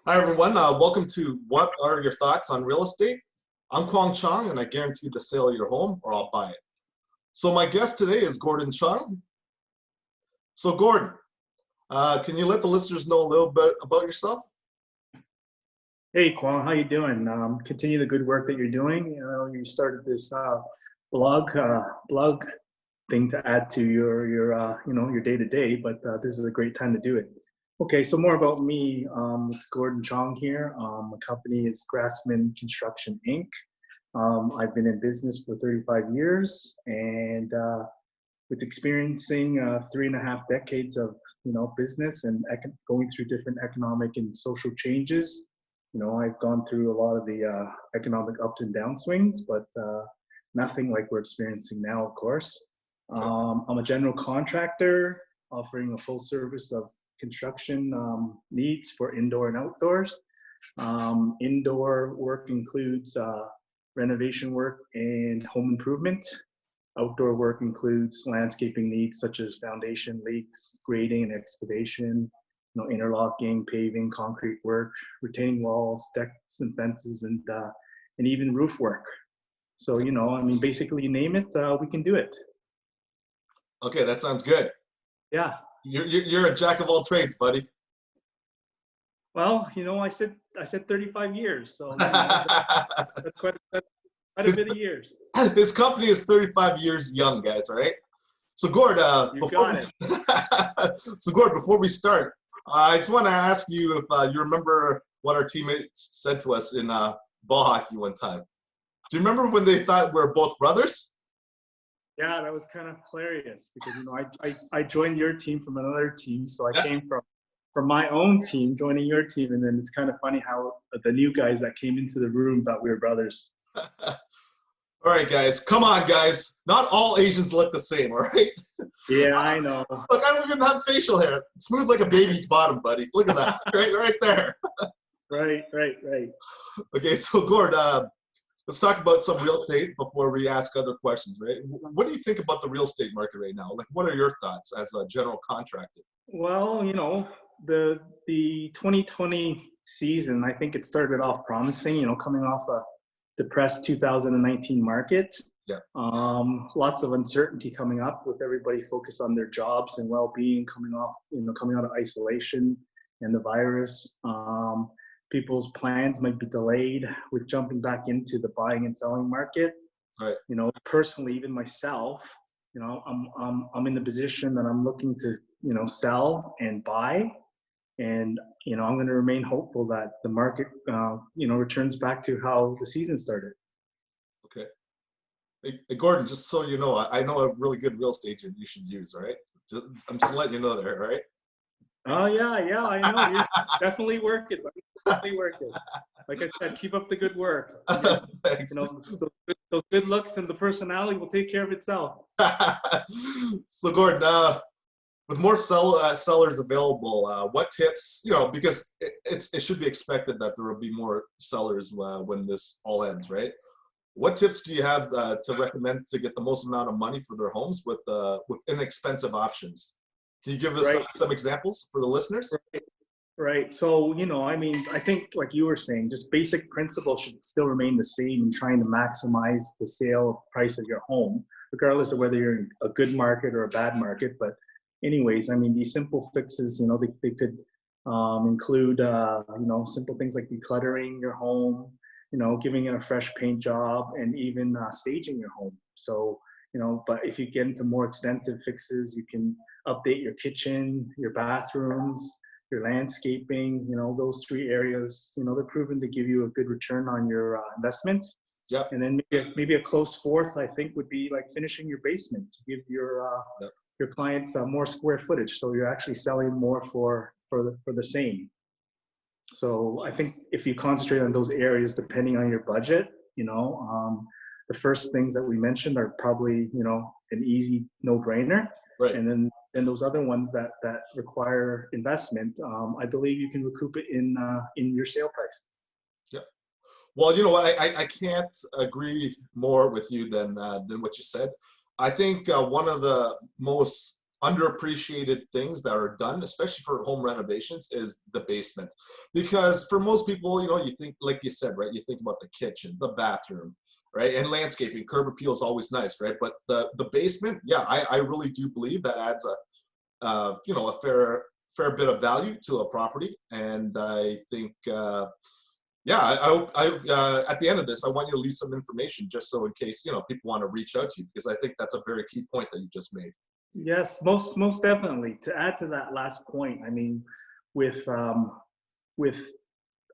Hi, everyone. Welcome to What Are Your Thoughts on Real Estate? I'm Cuong, and I guarantee the sale of your home or I'll buy it. So my guest today is Gordon Chung. So Gordon, can you let the listeners know a little bit about yourself? Hey, Cuong, how you doing? Continue the good work that you're doing. You started this blog thing to add to your day to day, but this is a great time to do it. Okay, so more about me. It's Gordon Chong here. My company is Grassman Construction Inc. I've been in business for 35 years, and with experiencing 3.5 decades of business and going through different economic and social changes. I've gone through a lot of the economic ups and downswings, but nothing like we're experiencing now, of course. I'm a general contractor offering a full service of construction needs for indoor and outdoors. Indoor work includes renovation work and home improvement. Outdoor work includes landscaping needs such as foundation leaks, grading and excavation, interlocking, paving, concrete work, retaining walls, decks and fences, and even roof work. So, basically you name it, we can do it. Okay, that sounds good. Yeah. You're a jack of all trades, buddy. Well, I said 35 years, so that's quite a bit of years. This company is 35 years young, guys, right? So Gord, before we start, I just want to ask you if you remember what our teammates said to us in ball hockey one time. Do you remember when they thought we were both brothers? Yeah, that was kind of hilarious because I joined your team from another team, so I came from my own team joining your team, and then it's kind of funny how the new guys that came into the room thought we were brothers. All right, guys, come on, guys. Not all Asians look the same, all right? Yeah, I know. Look, I don't even have facial hair. It's smooth like a baby's bottom, buddy. Look at that, right there. Right. Okay, so Gord, let's talk about some real estate before we ask other questions, right? What do you think about the real estate market right now? Like, what are your thoughts as a general contractor? Well, the 2020 season, I think it started off promising, coming off a depressed 2019 market. Yeah. Lots of uncertainty coming up with everybody focused on their jobs and well-being coming out of isolation and the virus. People's plans might be delayed with jumping back into the buying and selling market. Right. Personally, even myself, I'm in the position that I'm looking to, sell and buy. And, I'm going to remain hopeful that the market, returns back to how the season started. Okay. Hey, Gordon, just so you know, I know a really good real estate agent you should use, all right? I'm just letting you know there, all right? Oh, yeah, I know. You definitely work it. Definitely work it. Like I said, keep up the good work. Thanks. Those good looks and the personality will take care of itself. So, Gordon, with more sellers available, what tips, because it should be expected that there will be more sellers when this all ends, right? What tips do you have to recommend to get the most amount of money for their homes with inexpensive options? Can you give us some examples for the listeners? Right. So, I think like you were saying, just basic principles should still remain the same in trying to maximize the sale price of your home, regardless of whether you're in a good market or a bad market. But anyways, these simple fixes, they could include, simple things like decluttering your home, giving it a fresh paint job, and even staging your home. So, but if you get into more extensive fixes, you can update your kitchen, your bathrooms, your landscaping, those 3 areas, they're proven to give you a good return on your investments. Yep. And then maybe a close fourth, I think, would be like finishing your basement to give your clients more square footage. So you're actually selling more for the same. So I think if you concentrate on those areas, depending on your budget, the first things that we mentioned are probably, an easy no-brainer. Right. And then those other ones that require investment, I believe you can recoup it in your sale price. Yeah. Well, you know what? I can't agree more with you than what you said. I think one of the most underappreciated things that are done, especially for home renovations, is the basement. Because for most people, you know, you think, like you said, right, you think about the kitchen, the bathroom, right, and landscaping. Curb appeal is always nice, right? But the basement, yeah, I really do believe that adds you know, a fair bit of value to a property. And I think yeah, at the end of this, I want you to leave some information just so in case, you know, people want to reach out to you, because I think that's a very key point that you just made. Yes, most definitely. To add to that last point, I mean, with with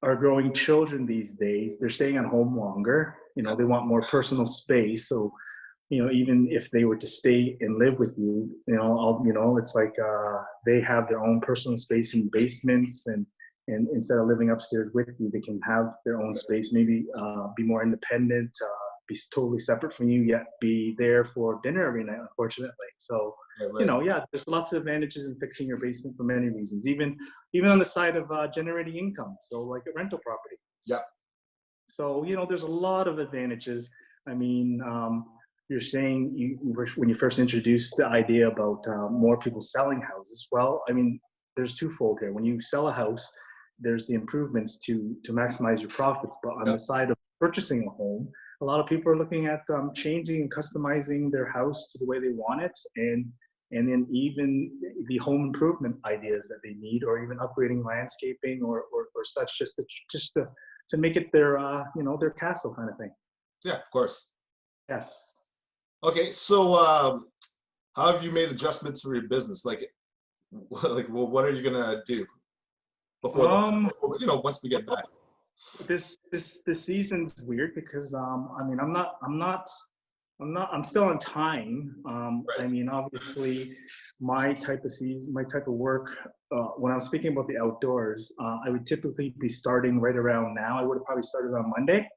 our growing children these days, they're staying at home longer. You know, they want more personal space. So, you know, even if they were to stay and live with you, you know, it's like they have their own personal space in basements, and instead of living upstairs with you, they can have their own space, maybe be more independent, be totally separate from you, yet be there for dinner every night, unfortunately. So, Yeah, you right. know, yeah, there's lots of advantages in fixing your basement for many reasons, even on the side of generating income. So like a rental property. Yeah. So, you know, there's a lot of advantages. I mean, you're saying when you first introduced the idea about more people selling houses. Well, I mean, there's twofold here. When you sell a house, there's the improvements to maximize your profits. But on Yeah. the side of purchasing a home, a lot of people are looking at changing and customizing their house to the way they want it, and then even the home improvement ideas that they need, or even upgrading landscaping or such, just to make it their you know, their castle kind of thing. Yeah, of course. Yes. Okay, so how have you made adjustments for your business? Like, like, well, what are you gonna do before you know, once we get back? This season's weird because I mean, I'm still on time. I Right. mean, obviously, my type of season, my type of work, when I'm speaking about the outdoors, I would typically be starting right around now. I would have probably started on Monday,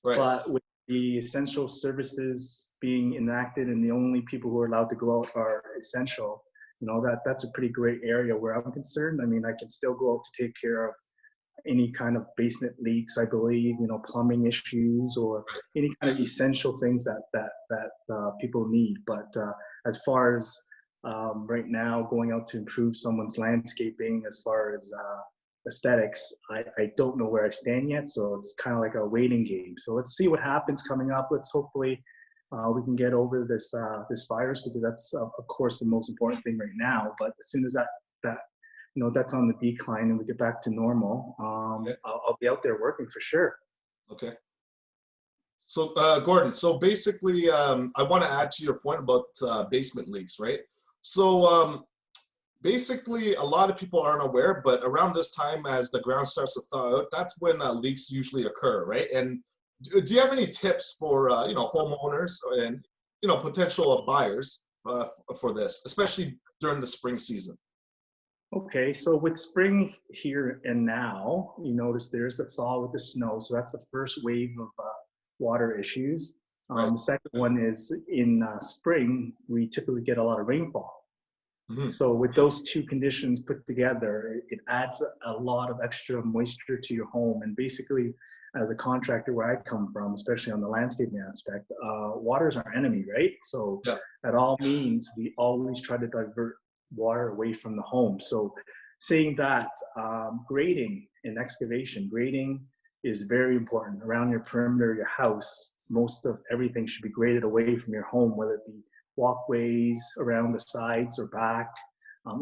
Right. but with the essential services being enacted and the only people who are allowed to go out are essential, you know, that's a pretty great area where I'm concerned. I mean, I can still go out to take care of any kind of basement leaks, I believe, you know, plumbing issues, or any kind of essential things that people need. But as far as right now, going out to improve someone's landscaping, as far as aesthetics, I don't know where I stand yet. So it's kind of like a waiting game. So let's see what happens coming up. Let's hopefully we can get over this this virus, because that's of course the most important thing right now. But as soon as that you know, that's on the decline and we get back to normal, Okay. I'll be out there working for sure. Okay. So, Gordon, so basically, I want to add to your point about basement leaks, right? So, basically, a lot of people aren't aware, but around this time, as the ground starts to thaw out, that's when leaks usually occur, right? And do you have any tips for, you know, homeowners and, you know, potential buyers for this, especially during the spring season? Okay, so with spring here and now, you notice there's the thaw with the snow. So that's the first wave of water issues. Right. The second one is in spring, we typically get a lot of rainfall. Mm-hmm. So with those two conditions put together, it adds a lot of extra moisture to your home. And basically, as a contractor where I come from, especially on the landscaping aspect, water is our enemy, right? So Yeah. at all means, we always try to divert water away from the home. So saying that, grading and excavation, grading is very important around your perimeter of your house. Most of everything should be graded away from your home, whether it be walkways around the sides or back,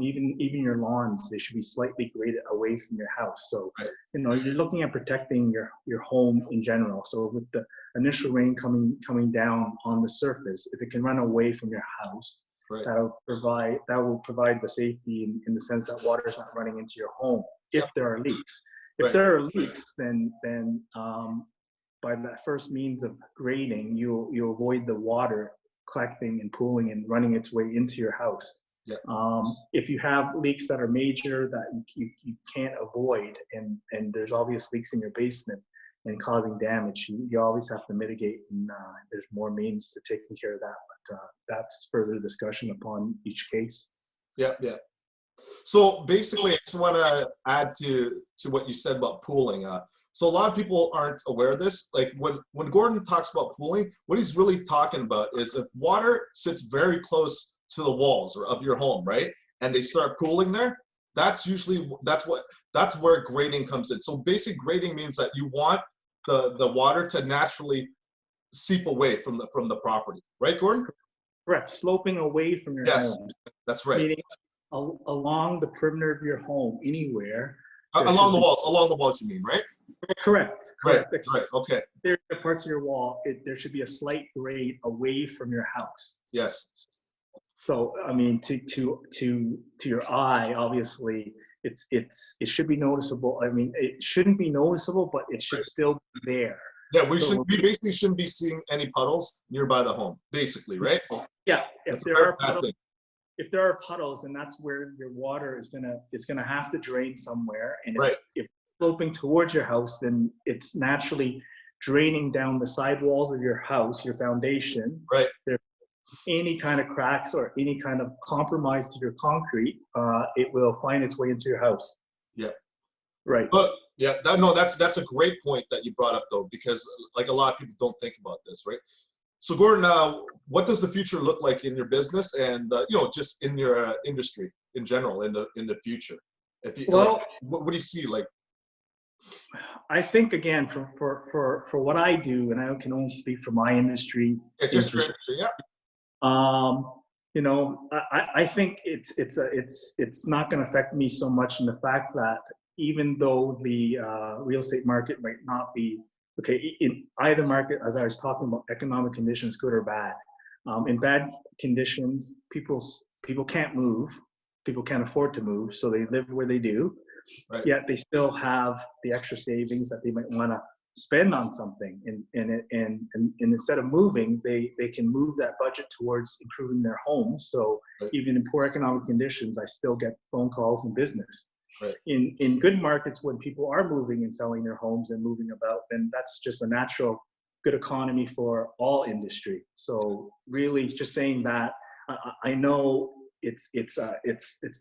even your lawns, they should be slightly graded away from your house. So, Right. you know, you're looking at protecting your home in general. So with the initial rain coming down on the surface, if it can run away from your house, Right. that will provide the safety in the sense that water is not running into your home if Yep. there are leaks. If Right. there are leaks, then by that first means of grading, you avoid the water collecting and pooling and running its way into your house. Yeah. If you have leaks that are major that you can't avoid, and there's obvious leaks in your basement and causing damage, you always have to mitigate, and there's more means to taking care of that. But that's further discussion upon each case. Yeah, yeah. So basically, I just want to add to what you said about pooling. So a lot of people aren't aware of this. Like when Gordon talks about pooling, what he's really talking about is if water sits very close to the walls or of your home, right? And they start pooling there. That's where grading comes in. So basic grading means that you want the water to naturally seep away from the property, right, Gordon? Correct. Sloping away from your Yes, home, that's right. meaning along the perimeter of your home, anywhere. Along the walls, you mean, right? Correct. Right, Correct. right. Okay. There are parts of your wall. There should be a slight grade away from your house. Yes. So I mean, to your eye, obviously, it should be noticeable. I mean, it shouldn't be noticeable, but it should still be there. Yeah, we basically shouldn't be seeing any puddles nearby the home, basically, right? Yeah, if there are puddles, and that's where your water is gonna have to drain somewhere. And right. if it's sloping towards your house, then it's naturally draining down the side walls of your house, your foundation. Right. There, any kind of cracks or any kind of compromise to your concrete, it will find its way into your house. Yeah. Right. But yeah, that's a great point that you brought up though, because like a lot of people don't think about this, right? So Gordon, what does the future look like in your business and just in your industry in general in the future? If you what do you see like? I think again for what I do, and I can only speak for my industry. Yeah, just your industry, yeah. I think it's not going to affect me so much in the fact that even though the real estate market might not be okay in either market, as I was talking about, economic conditions, good or bad. In bad conditions, people can't move, people can't afford to move, so they live where they do. Right. Yet they still have the extra savings that they might want to spend on something, and instead of moving, they can move that budget towards improving their homes. So right. Even in poor economic conditions, I still get phone calls and business. Right. In good markets, when people are moving and selling their homes and moving about, then that's just a natural good economy for all industry. So really, just saying that, I know it's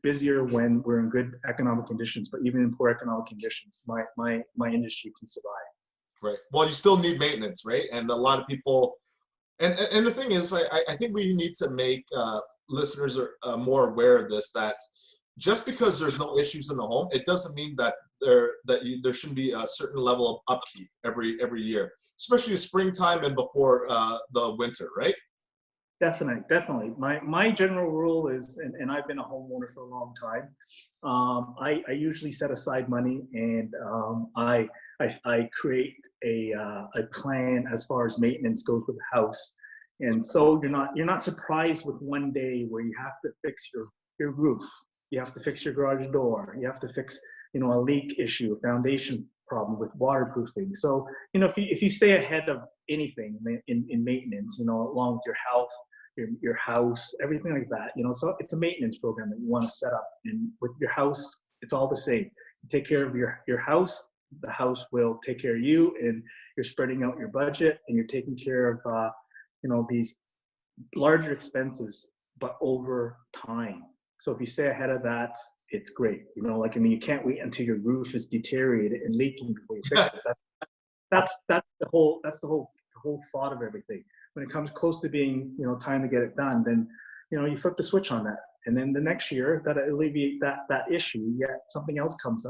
busier when we're in good economic conditions, but even in poor economic conditions, my industry can survive. Right. Well, you still need maintenance, right? And a lot of people, and the thing is, I think we need to make listeners are more aware of this, that just because there's no issues in the home, it doesn't mean that there shouldn't be a certain level of upkeep every year, especially springtime and before the winter, right? Definitely. My general rule is, and I've been a homeowner for a long time, I usually set aside money, and I create a plan as far as maintenance goes with the house. And so you're not surprised with one day where you have to fix your roof, you have to fix your garage door, you have to fix a leak issue, a foundation problem with waterproofing. So if you stay ahead of anything in maintenance, along with your health, your house, everything like that, so it's a maintenance program that you want to set up. And with your house, it's all the same. You take care of your house, the house will take care of you, and you're spreading out your budget, and you're taking care of these larger expenses, but over time. So if you stay ahead of that, it's great. You can't wait until your roof is deteriorated and leaking before you fix it. That's the whole thought of everything. When it comes close to being time to get it done, then you flip the switch on that, and then the next year that alleviate that issue, yet something else comes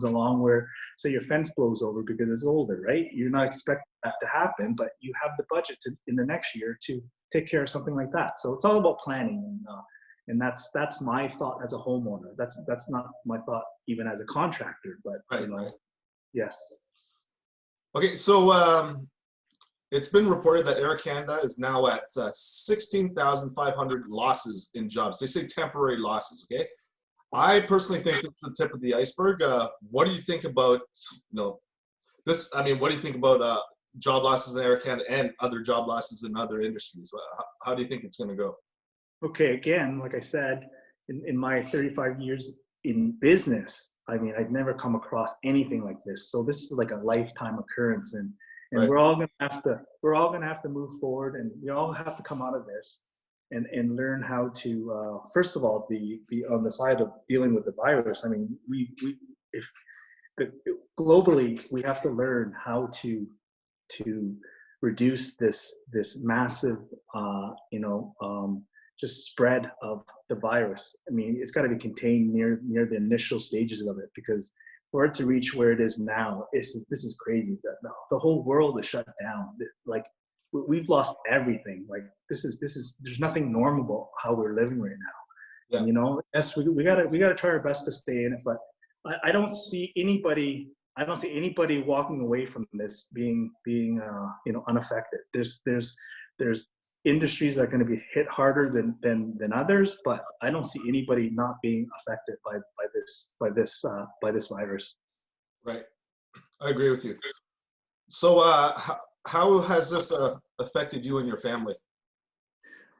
along, where say your fence blows over because it's older, right? You're not expecting that to happen, but you have the budget in the next year to take care of something like that. So it's all about planning, and that's my thought as a homeowner. That's not my thought even as a contractor, but right. Yes. Okay, so it's been reported that Air Canada is now at 16,500 losses in jobs. They say temporary losses, okay? I personally think it's the tip of the iceberg. What do you think about this? I mean, what do you think about job losses in Air Canada and other job losses in other industries? How do you think it's going to go? Okay, again, like I said, in my 35 years in business, I mean, I've never come across anything like this. So this is like a lifetime occurrence, and right. we're all gonna have to move forward, and we all have to come out of this and learn how to first of all be on the side of dealing with the virus. I mean, globally we have to learn how to reduce this massive just spread of the virus. I mean, it's got to be contained near the initial stages of it, because for it to reach where it is now, this is crazy. The whole world is shut down. Like, we've lost everything. Like, this is there's nothing normal about how we're living right now. Yeah. And, you know, yes, we gotta try our best to stay in it, but I don't see anybody. I don't see anybody walking away from this being you know, unaffected. There's industries that are going to be hit harder than others, but I don't see anybody not being affected by this virus. Right. I agree with you. So how has this affected you and your family?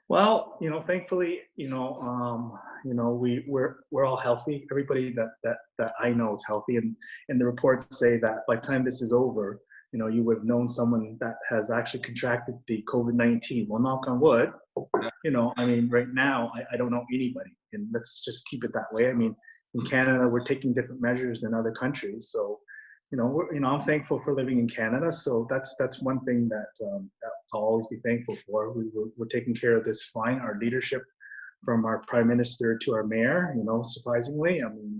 Well, you know, thankfully, you know, we're all healthy. Everybody that I know is healthy, and the reports say that by the time this is over, you know, you would have known someone that has actually contracted the COVID-19. Well, knock on wood. You know, I mean, right now, I don't know anybody, and let's just keep it that way. I mean, in Canada, we're taking different measures than other countries, so. You know, I'm thankful for living in Canada, so that's one thing that I'll always be thankful for. We're taking care of this fine. Our leadership, from our prime minister to our mayor, you know, surprisingly, I mean,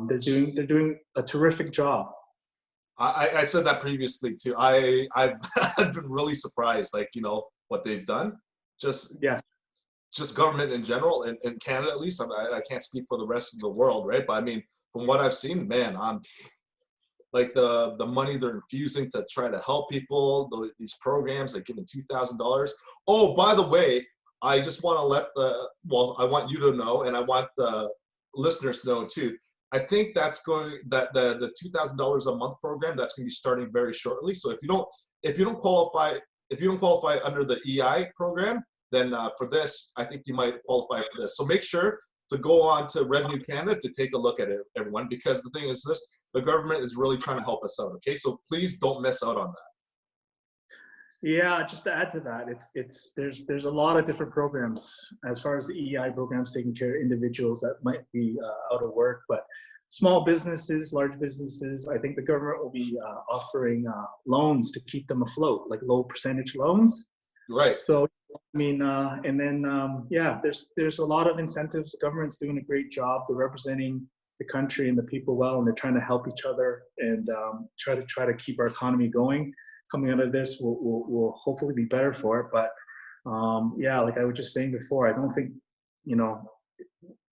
they're doing a terrific job. I said that previously too. I've I've been really surprised, like, you know, what they've done. Just Yeah. just government in general, in Canada at least. I can't speak for the rest of the world, right? But I mean, from what I've seen, man, I'm like the money they're infusing to try to help people, these programs, like giving $2,000. Oh, by the way, I just want to I want you to know, and I want the listeners to know too. I think that's the $2,000 a month program, that's going to be starting very shortly. So if you don't qualify under the EI program, then for this, I think you might qualify for this. So make sure to go on to Revenue Canada to take a look at it, everyone, because the thing is this, the government is really trying to help us out, okay? So please don't miss out on that. Yeah, just to add to that, there's a lot of different programs as far as the EI programs taking care of individuals that might be out of work, but small businesses, large businesses, I think the government will be offering loans to keep them afloat, like low percentage loans. Right. So, I mean, and then, yeah, there's a lot of incentives. The government's doing a great job. They're representing the country and the people well, and they're trying to help each other and try to keep our economy going. Coming out of this, we'll hopefully be better for it. But yeah, like I was just saying before, I don't think, you know,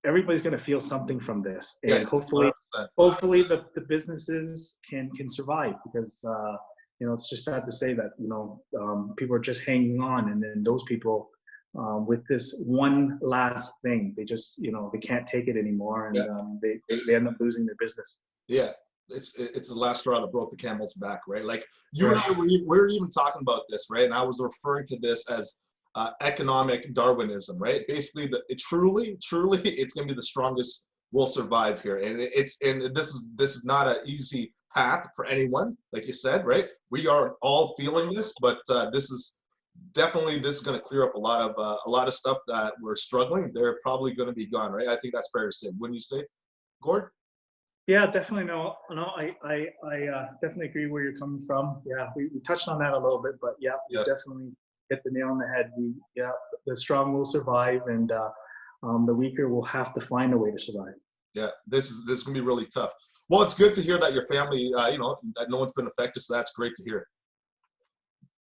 everybody's going to feel something from this, and Yeah, hopefully the businesses can survive, because you know, it's just sad to say that, you know, people are just hanging on, and then those people with this one last thing, they just, you know, they can't take it anymore, and yeah. They end up losing their business. Yeah, it's the last straw that broke the camel's back, right? Like you and I we're even talking about this, right? And I was referring to this as economic Darwinism, right? Basically, truly, it's going to be the strongest will survive here, and this is not an easy path for anyone, like you said, right? We are all feeling this, but this is going to clear up a lot of stuff that we're struggling. They're probably going to be gone, right? I think that's fair to say. Wouldn't you say, Gord? Yeah, definitely. No, I definitely agree where you're coming from. Yeah, we touched on that a little bit, but yeah, you definitely hit the nail on the head. The strong will survive, and the weaker will have to find a way to survive. Yeah, this is gonna be really tough. Well, it's good to hear that your family, you know, that no one's been affected, so that's great to hear.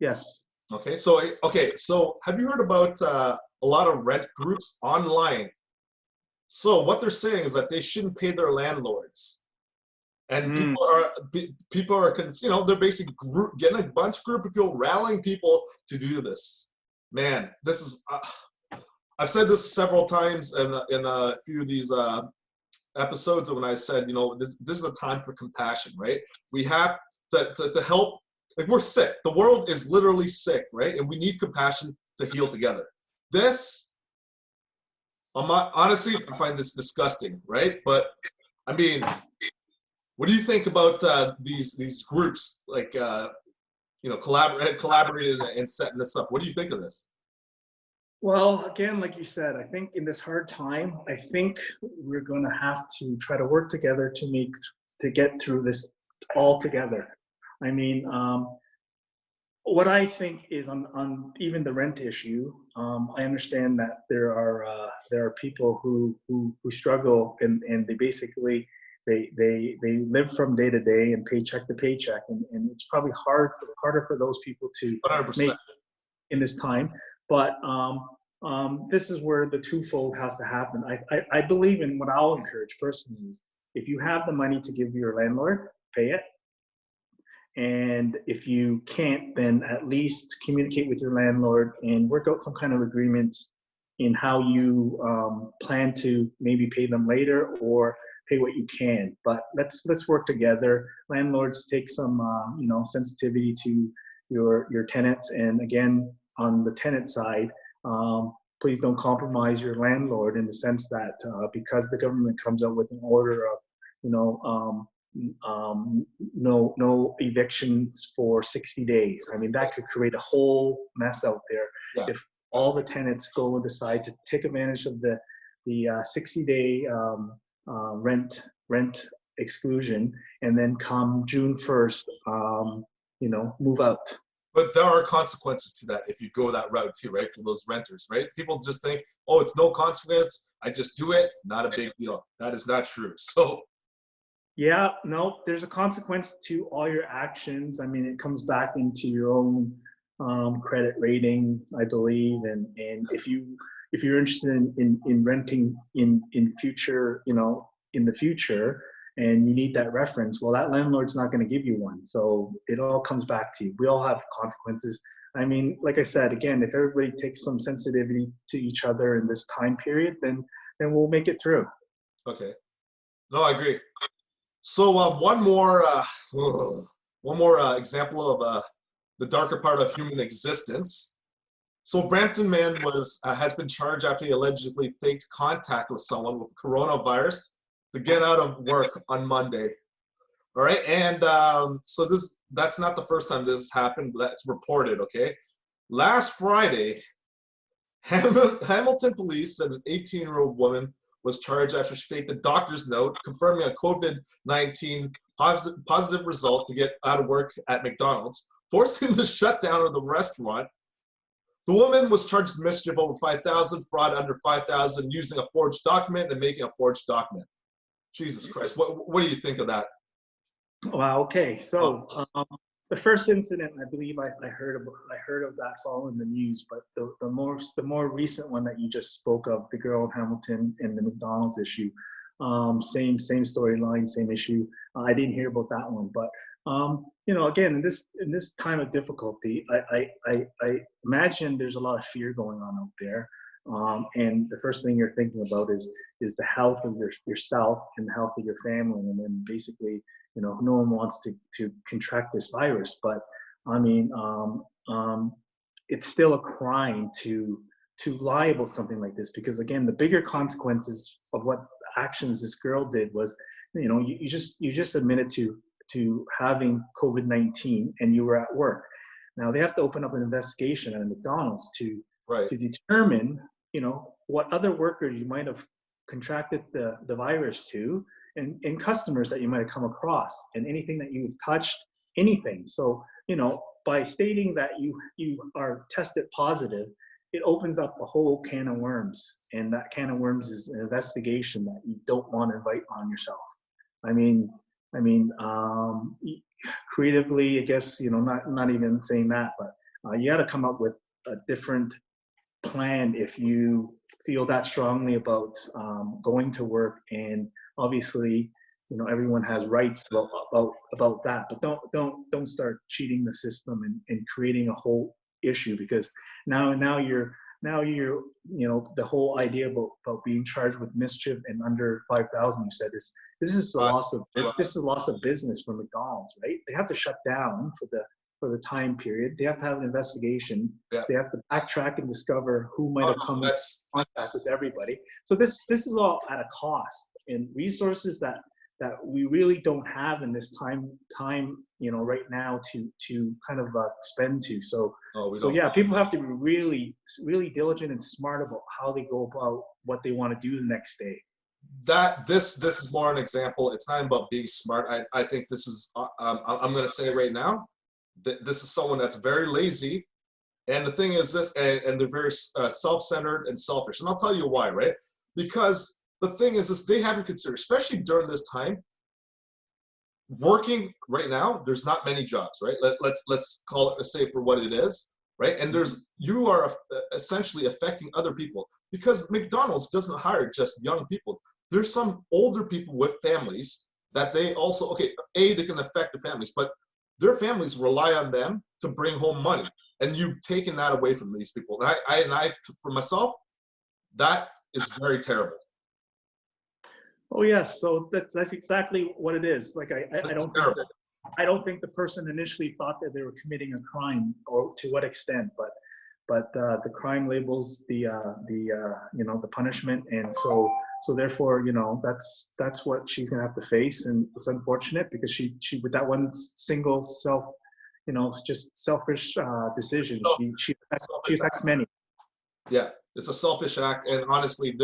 Yes. Okay, so have you heard about a lot of rent groups online? So what they're saying is that they shouldn't pay their landlords, and people are, you know, they're basically getting a bunch of group of people, rallying people to do this. Man, this is I've said this several times in a few of these episodes when I said, you know, this is a time for compassion, right? We have to help. Like, we're sick. The world is literally sick, right? And we need compassion to heal together. Honestly, I find this disgusting, right? But I mean, what do you think about these groups, like you know, collaborating and setting this up? What do you think of this? Well, again, like you said, I think in this hard time, I think we're going to have to try to work together to get through this all together. I mean, What I think is on even the rent issue, I understand that there are people who struggle and they basically they live from day to day and paycheck to paycheck, and it's probably harder for those people to make 100%. in this time. But this is where the twofold has to happen. I believe in what I'll encourage personally is if you have the money to give your landlord, pay it. And if you can't, then at least communicate with your landlord and work out some kind of agreement in how you plan to maybe pay them later or pay what you can. But let's work together. Landlords take some sensitivity to your tenants, and again on the tenant side, please don't compromise your landlord in the sense that because the government comes out with an order of you know no evictions for 60 days. I mean, that could create a whole mess out there Yeah. if all the tenants go and decide to take advantage of the 60-day rent exclusion, and then come June 1st, move out. But there are consequences to that if you go that route too, right? For those renters, right? People just think, oh, it's no consequence. I just do it. Not a big deal. That is not true. So Yeah, no, there's a consequence to all your actions. I mean, it comes back into your own credit rating, I believe, and if you're interested in renting in future, in the future, and you need that reference, well, that landlord's not going to give you one. So it all comes back to you. We all have consequences. I mean, like I said, again, if everybody takes some sensitivity to each other in this time period, then we'll make it through. okay, no, I agree. So one more example of the darker part of human existence. So Brampton man has been charged after he allegedly faked contact with someone with coronavirus to get out of work on Monday. All right, and so that's not the first time this happened. That's reported. Okay, last Friday, Hamilton police said an 18-year-old woman was charged after she faked a doctor's note confirming a COVID-19 positive result to get out of work at McDonald's, forcing the shutdown of the restaurant. The woman was charged with mischief over 5,000, fraud under 5,000, using a forged document and making a forged document. Jesus Christ, what do you think of that? Wow. Okay. So the first incident, I believe I heard of that following the news, but the more recent one that you just spoke of, the girl in Hamilton and the McDonald's issue, same storyline, same issue. I didn't hear about that one, but again, in this time of difficulty, I imagine there's a lot of fear going on out there. And the first thing you're thinking about is the health of yourself and the health of your family, and then basically, no one wants to contract this virus. But I mean, it's still a crime to lie about something like this, because again, the bigger consequences of what actions this girl did was, you just admitted to having COVID-19 and you were at work. Now they have to open up an investigation at McDonald's to determine, what other workers you might have contracted the virus to, and customers that you might have come across, and anything that you've touched, anything. So, by stating that you are tested positive, it opens up a whole can of worms, and that can of worms is an investigation that you don't want to invite on yourself. I mean, creatively, I guess, not even saying that, but you got to come up with a different plan if you feel that strongly about going to work. And obviously, everyone has rights about that, but don't start cheating the system and creating a whole issue, because now you're the whole idea about being charged with mischief and under 5,000, you said, this is a loss of business for McDonald's, right? They have to shut down for the time period. They have to have an investigation. Yeah. They have to backtrack and discover who might have come in contact with everybody. So this is all at a cost and resources that we really don't have in this time right now to kind of spend to. So yeah, people have to be really, really diligent and smart about how they go about what they want to do the next day. This is more an example. It's not about being smart. I think this is I'm going to say right now, this is someone that's very lazy. And the thing is this, and they're very self-centered and selfish. And I'll tell you why, right? Because the thing is this, they haven't considered, especially during this time, working right now, there's not many jobs, right? Let's call it, say for what it is, right? And you are essentially affecting other people, because McDonald's doesn't hire just young people. There's some older people with families that they also, okay, they can affect the families, but their families rely on them to bring home money. And you've taken that away from these people. And I for myself, that is very terrible. Oh yes, so that's exactly what it is. Like I don't think the person initially thought that they were committing a crime, or to what extent, but the crime labels the the punishment, and so therefore that's what she's gonna have to face, and it's unfortunate because she with that one single just selfish decision, she affects many. Yeah, it's a selfish act, and honestly,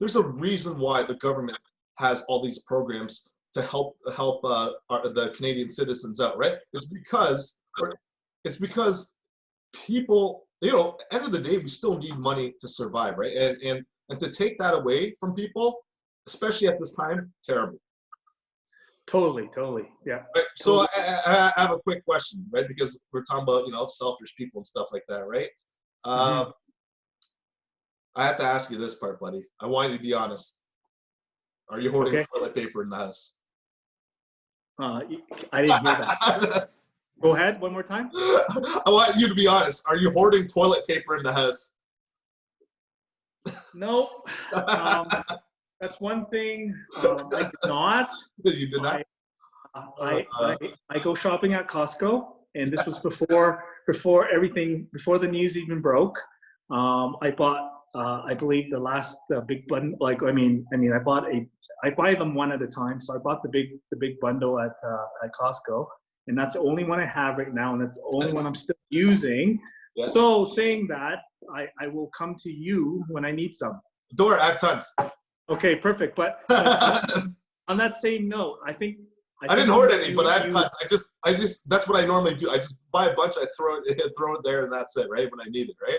there's a reason why the government has all these programs to help the Canadian citizens out, right? It's because people, end of the day, we still need money to survive, right? And to take that away from people, especially at this time, terrible. Totally, yeah. Right. So I have a quick question, right? Because we're talking about selfish people and stuff like that, right? I have to ask you this part, buddy. I want you to be honest. Are you hoarding toilet paper in the house? I didn't hear that. Go ahead, one more time. I want you to be honest. Are you hoarding toilet paper in the house? No. That's one thing I did not. You did not? I go shopping at Costco, and this was before the news even broke. I bought I believe the last big bundle. I buy them one at a time, so I bought the big bundle at Costco, and that's the only one I have right now, and that's the only one I'm still using. Yeah. So saying that, I will come to you when I need some. Door, I have tons. Okay, perfect. But on that same note, I didn't hoard any, but I have tons. I just that's what I normally do. I just buy a bunch, I throw it there, and that's it, right? When I need it, right?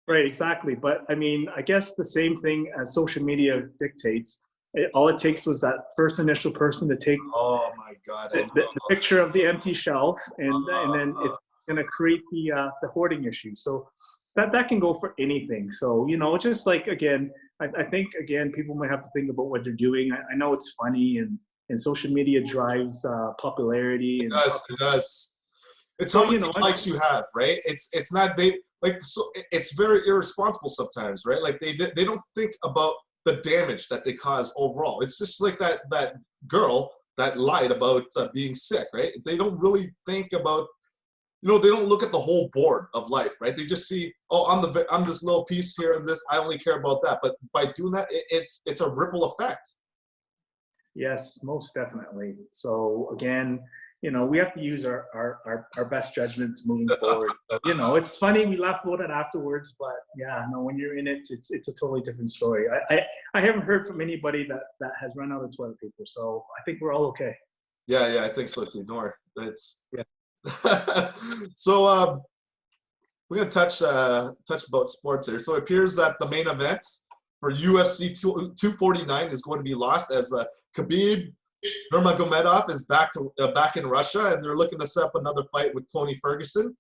Right, exactly. But I mean, I guess the same thing as social media dictates. All it takes was that first initial person to take the picture of the empty shelf, and then it's going to create the hoarding issue. So that can go for anything. So just like, again, I think again people might have to think about what they're doing. I know it's funny, and social media drives popularity. It does. It's how many likes you have, right? It's not it's very irresponsible sometimes, right? Like they don't think about the damage that they cause overall. It's just like that girl that lied about being sick, right? They don't really think about, they don't look at the whole board of life, right? They just see, oh, I'm this little piece here and this, I only care about that. But by doing that, it's a ripple effect. Yes, most definitely. So again, we have to use our best judgments moving forward. It's funny, we laugh about it afterwards, but yeah, no, when you're in it, it's a totally different story. I haven't heard from anybody that has run out of toilet paper, so I think we're all okay. Yeah, I think so too. Nor So we're gonna touch about sports here. So it appears that the main event for UFC 249 is going to be lost, as Khabib Nurmagomedov is back in Russia, and they're looking to set up another fight with Tony Ferguson.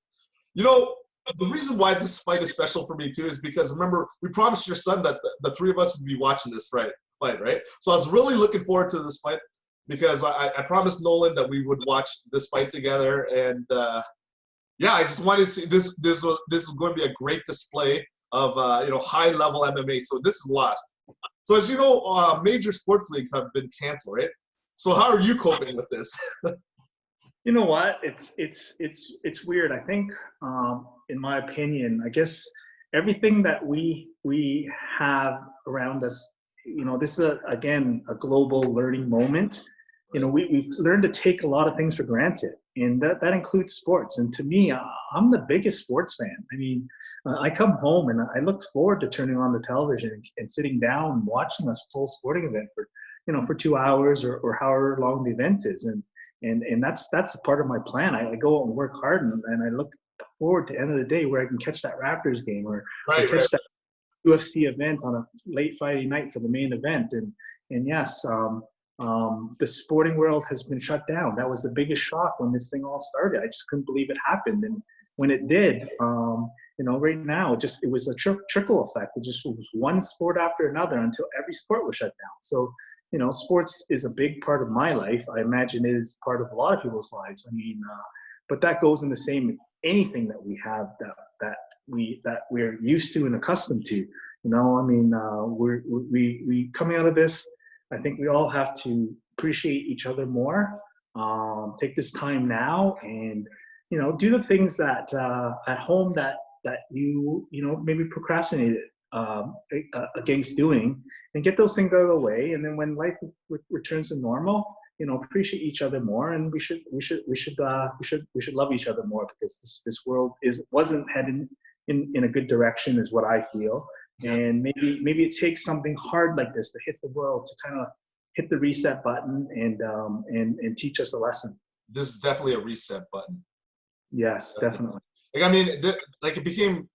The reason why this fight is special for me too is because, remember, we promised your son that the three of us would be watching this fight, right? So I was really looking forward to this fight because I promised Nolan that we would watch this fight together, and I just wanted to see this. This was going to be a great display of high level MMA. So this is lost. So as you know, major sports leagues have been canceled, right? So how are you coping with this? You know what? It's weird. I think, in my opinion, I guess everything that we have around us, this is again a global learning moment. We've learned to take a lot of things for granted, and that includes sports. And to me, I'm the biggest sports fan. I mean, I come home and I look forward to turning on the television and sitting down and watching a full sporting event for 2 hours or however long the event is. and that's a part of my plan. I go out and work hard, and I look forward to the end of the day where I can catch that Raptors game, or Right, right. catch that UFC event on a late Friday night for the main event. And yes, the sporting world has been shut down. That was the biggest shock when this thing all started. I just couldn't believe it happened. And when it did, right now, it was a trickle effect. It just was one sport after another until every sport was shut down. So, sports is a big part of my life. I imagine it is part of a lot of people's lives. I mean, but that goes in the same anything that we have that we're used to and accustomed to. I mean, we coming out of this, I think we all have to appreciate each other more. Take this time now, and do the things that at home that you maybe procrastinated against doing, and get those things out of the way. And then when life returns to normal, appreciate each other more, and we should love each other more, because this world wasn't heading in a good direction, is what I feel. And maybe it takes something hard like this to hit the world to kind of hit the reset button and teach us a lesson. This is definitely a reset button. Yes, definitely. Like, I mean, it became,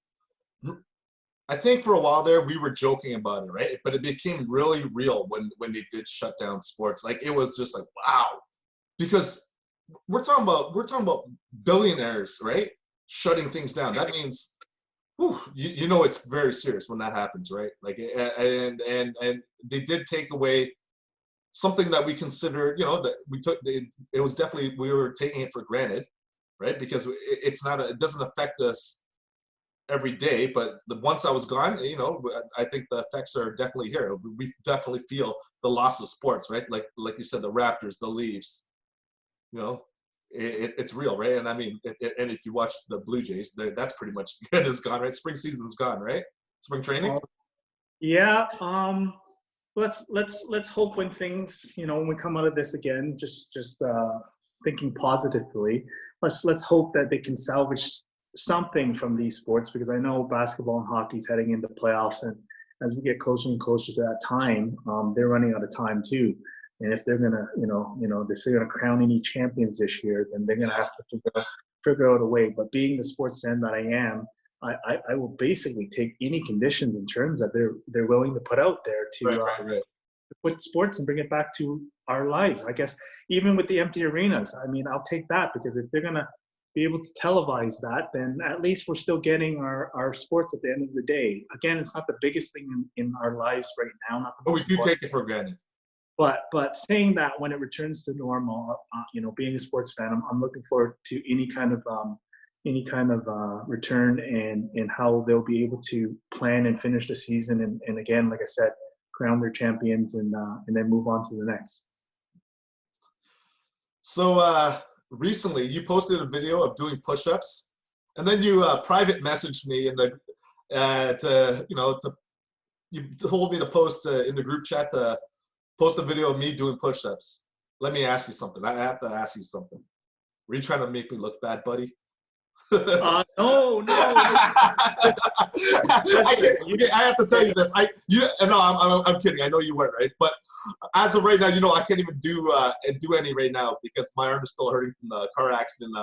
I think for a while there we were joking about it, right? But it became really real when they did shut down sports. Like, it was just like, wow, because we're talking about billionaires, right? Shutting things down. That means, it's very serious when that happens, right? Like, and they did take away something that we considered, that we took. It was definitely, we were taking it for granted, right? Because it doesn't affect us every day, but once I was gone, I think the effects are definitely here. We definitely feel the loss of sports, right? Like you said, the Raptors, the Leafs, it's real, right? And I mean, and if you watch the Blue Jays, that's pretty much good as gone, right? Spring season's gone, right? Spring training. Yeah. Let's hope when things, when we come out of this again, just thinking positively, let's hope that they can salvage something from these sports, because I know basketball and hockey is heading into playoffs, and as we get closer and closer to that time, they're running out of time too. And if they're gonna, if they're gonna crown any champions this year, then they're gonna have to figure out a way. But being the sports fan that I am, I will basically take any conditions in terms that they're willing to put out there to put sports and bring it back to our lives. I guess even with the empty arenas, I mean, I'll take that, because if they're gonna be able to televise that, then at least we're still getting our sports at the end of the day. Again, it's not the biggest thing in our lives right now. But we do take it for granted. But saying that, when it returns to normal, being a sports fan, I'm looking forward to any kind of return, and how they'll be able to plan and finish the season, and again, like I said, crown their champions, and then move on to the next. So recently, you posted a video of doing push-ups, and then you private messaged me you told me to post in the group chat to post a video of me doing push-ups. Let me ask you something. I have to ask you something. Were you trying to make me look bad, buddy? No. I have to tell you this. I'm kidding. I know you weren't, right? But as of right now, I can't even do any right now, because my arm is still hurting from the car accident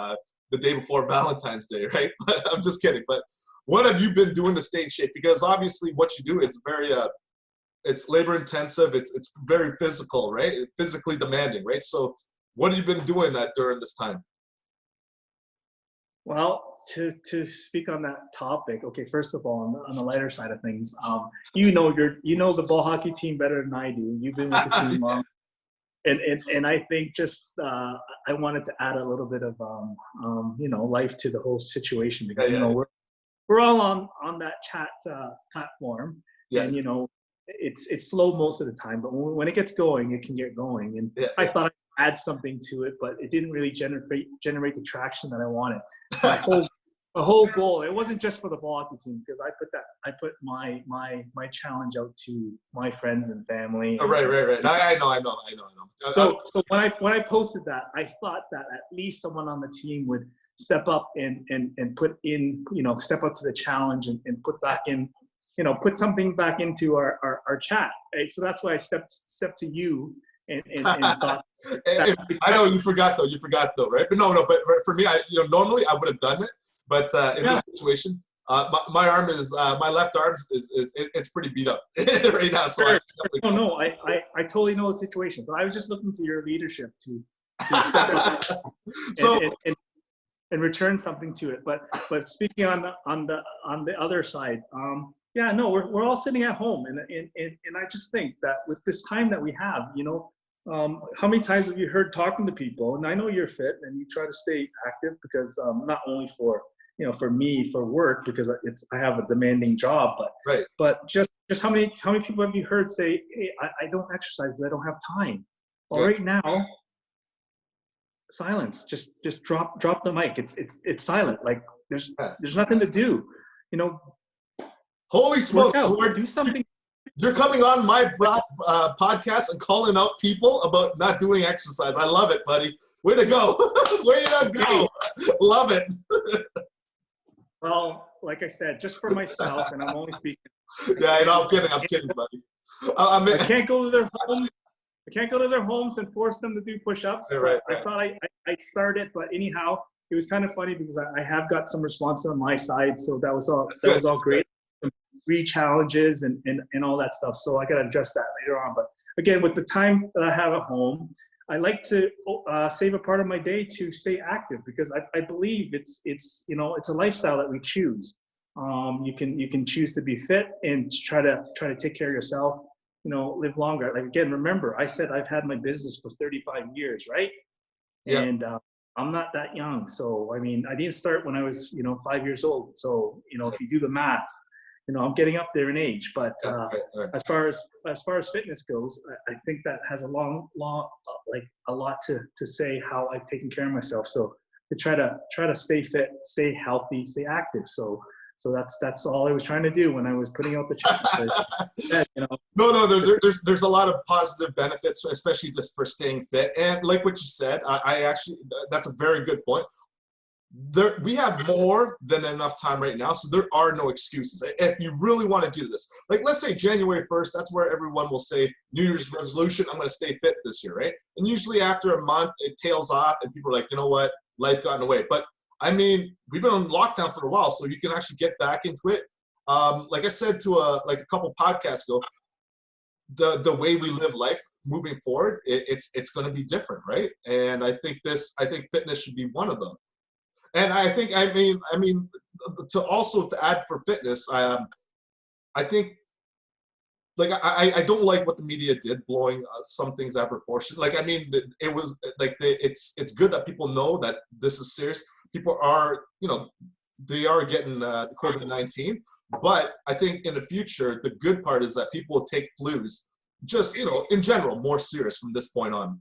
the day before Valentine's Day, right? But I'm just kidding. But what have you been doing to stay in shape? Because obviously, what you do is very it's labor intensive. It's very physical, right? It's physically demanding, right? So what have you been doing during this time? Well, to speak on that topic, okay, first of all, on the lighter side of things, you know the ball hockey team better than I do. You've been with the team long, and I think just I wanted to add a little bit of life to the whole situation, because we're all on that chat platform, and it's slow most of the time, but when it gets going, it can get going, and I thought I'd add something to it, but it didn't really generate the traction that I wanted. My whole goal, it wasn't just for the ball hockey team, because I put my challenge out to my friends and family. Oh, right. I know. So when I posted that, I thought that at least someone on the team would step up and put in, step up to the challenge and put back in, put something back into our chat. Right? So that's why I stepped to you and thought that I know you forgot though, right? But no, but for me, normally I would have done it, but in yeah, this situation, my arm is my left arm it's pretty beat up right now. So sure. No, I totally know the situation, but I was just looking to your leadership to step up so and return something to it. But speaking on the other side, yeah, no, we're all sitting at home, and I just think that with this time that we have, how many times have you heard talking to people? And I know you're fit and you try to stay active because not only for for me for work because I have a demanding job, right. but just how many people have you heard say, hey, I don't exercise because I don't have time. Well, Yeah. right now, silence. Just drop the mic. It's silent. Like there's nothing to do. Holy Work smokes, out. Lord. Do something. You're coming on my podcast and calling out people about not doing exercise. I love it, buddy. Way to go. Way to go. Love it. Well, like I said, just for myself, and I'm only speaking. Yeah, I know. I'm kidding, buddy. I can't go to their homes. I can't go to their homes and force them to do push-ups. Right. I thought I'd start it, but anyhow, it was kind of funny because I have got some response on my side, so that was all great. Re-challenges and all that stuff. So I got to address that later on. But again, with the time that I have at home, I like to save a part of my day to stay active because I believe it's a lifestyle that we choose. You can choose to be fit and try to take care of yourself. Live longer. Like again, remember I said I've had my business for 35 years, right? Yeah. And I'm not that young, so I mean I didn't start when I was 5 years old. So if you do the math. I'm getting up there in age, but right. as far as fitness goes, I think that has a long, like a lot to say how I've taken care of myself. So to try to stay fit, stay healthy, stay active. So that's all I was trying to do when I was putting out the challenge. No, there's a lot of positive benefits, especially just for staying fit. And like what you said, I actually, that's a very good point. We have more than enough time right now, so there are no excuses. If you really want to do this, like let's say January 1st, that's where everyone will say New Year's resolution, I'm going to stay fit this year, right? And usually after a month, it tails off and people are like, you know what, life got in the way. But I mean, we've been on lockdown for a while, so you can actually get back into it. Like I said to a couple podcasts ago, the way we live life moving forward, it's going to be different, right? And I think fitness should be one of them. And I think, I mean, to add for fitness, I think, like, I don't like what the media did, blowing some things out of proportion. Like, I mean, it was like, it's good that people know that this is serious. People are, they are getting the COVID-19. But I think in the future, the good part is that people will take flus, just, in general, more serious from this point on.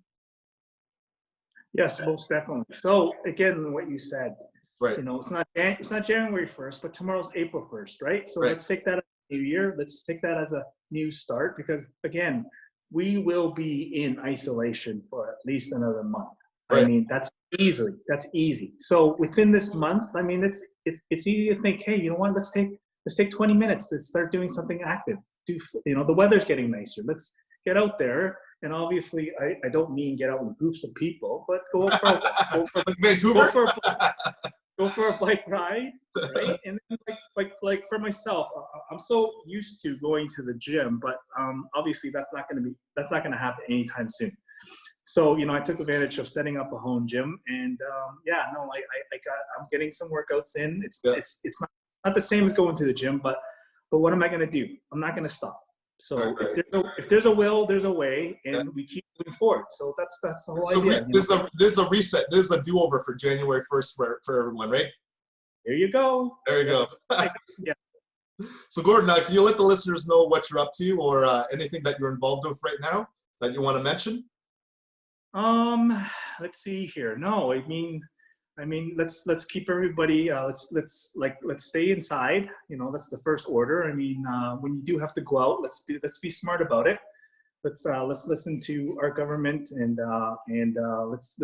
Yes, most definitely. So again, what you said, right? It's not January 1st, but tomorrow's April 1st, right? So let's take that as a new year. Let's take that as a new start because again, we will be in isolation for at least another month. Right. I mean, that's easy. So within this month, I mean, it's easy to think, hey, you know what? Let's take 20 minutes to start doing something active. The weather's getting nicer. Let's get out there. And obviously, I don't mean get out in groups of people, but go for a walk, go for a bike ride, right? And then like for myself, I'm so used to going to the gym, but obviously that's not going to happen anytime soon. So I took advantage of setting up a home gym, and I'm getting some workouts in. It's not the same as going to the gym, but what am I going to do? I'm not going to stop. So if there's a will, there's a way, and we keep moving forward. So that's the whole idea. This is a reset. This is a do-over for January 1st for everyone, right? There you go. There you go. Yeah. So Gordon, can you let the listeners know what you're up to or anything that you're involved with right now that you want to mention? Let's see here. No, I mean, let's keep everybody. Let's stay inside. That's the first order. I mean, when you do have to go out, let's be smart about it. Let's listen to our government and let's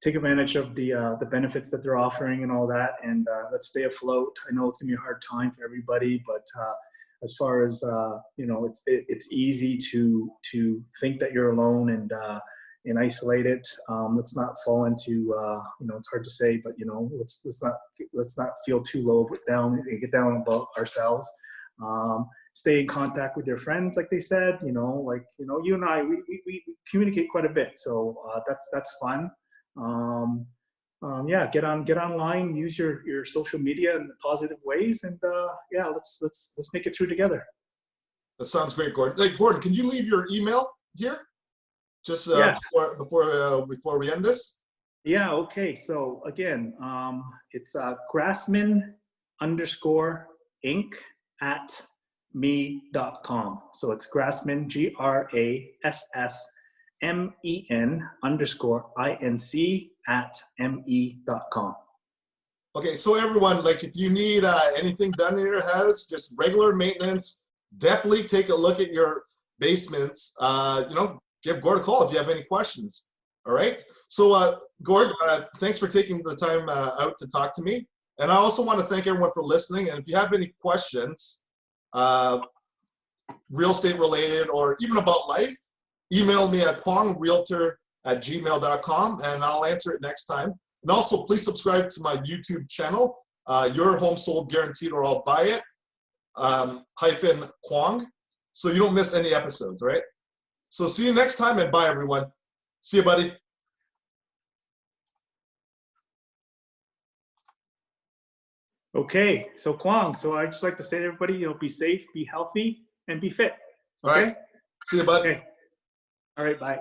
take advantage of the benefits that they're offering and all that, and let's stay afloat. I know it's gonna be a hard time for everybody, but as far as it's easy to think that you're alone and isolated. Let's not fall into it's hard to say, but let's not feel too low down and get down about ourselves. Stay in contact with your friends, like they said. You and I, we communicate quite a bit, so that's fun. Get online, use your social media in positive ways, and let's make it through together. That sounds great, Gordon. Hey, Gordon, can you leave your email here? Just before we end this? Yeah, okay. So again, it's grassman_inc@me.com. So it's Grassman, GRASSMEN_INC@me.com. Okay, so everyone, like if you need anything done in your house, just regular maintenance, definitely take a look at your basements. Give Gord a call if you have any questions. All right. So Gord, thanks for taking the time out to talk to me. And I also want to thank everyone for listening. And if you have any questions, real estate related or even about life, email me at cuongrealtor@gmail.com and I'll answer it next time. And also please subscribe to my YouTube channel, Your Home Sold Guaranteed or I'll Buy It, -Cuong, so you don't miss any episodes, all right? So see you next time and bye everyone. See you, buddy. Okay, so Cuong, so I just like to say to everybody, be safe, be healthy, and be fit. Okay? All right. See you, bud. Okay. All right, bye.